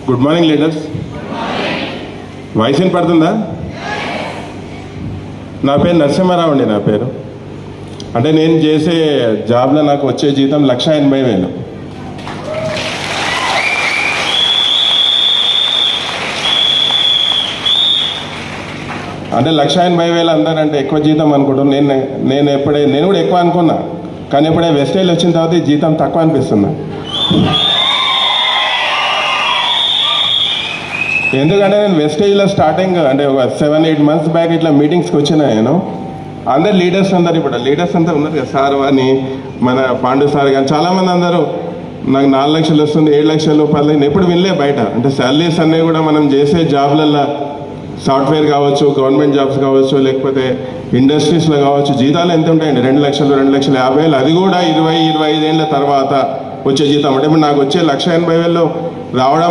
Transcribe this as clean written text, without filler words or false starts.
Good morning leaders. Voice ఏం పడుతుందా? నా పేరు నరసింహారావు అండి. నా పేరు అంటే నేను చేసే జాబ్లో నాకు వచ్చే జీతం 1,80,000. అంటే 1,80,000 అందరంటే ఎక్కువ జీతం అనుకుంటున్నాను. నేను కూడా ఎక్కువ అనుకున్నా, కానీ ఎప్పుడే వెస్టైల్ వచ్చిన తర్వాత ఈ జీతం తక్కువ అనిపిస్తున్నా. ఎందుకంటే నేను వెస్టేజ్లో స్టార్టింగ్ అంటే ఒక 7-8 months బ్యాక్ ఇట్లా మీటింగ్స్కి వచ్చినా నేను. అందరు లీడర్స్ అందరు ఇప్పుడు లీడర్స్ అంతా ఉన్నారు కదా, సార్ అని మన పాండు సార్ కానీ చాలామంది అందరూ నాకు 4 లక్షలు వస్తుంది, 7 లక్షలు, 10 లక్షలు ఎప్పుడు వినలే బయట. అంటే శాలరీస్ అన్నీ కూడా మనం చేసే జాబ్లల్లో సాఫ్ట్వేర్ కావచ్చు, గవర్నమెంట్ జాబ్స్ కావచ్చు, లేకపోతే ఇండస్ట్రీస్లో కావచ్చు, జీతాలు ఎంత ఉంటాయండి? 2 లక్షలు, 2,50,000. అది కూడా 20-25 ఏళ్ళ తర్వాత వచ్చే జీతం. అంటే ఇప్పుడు నాకు వచ్చే 1,80,000 రావడం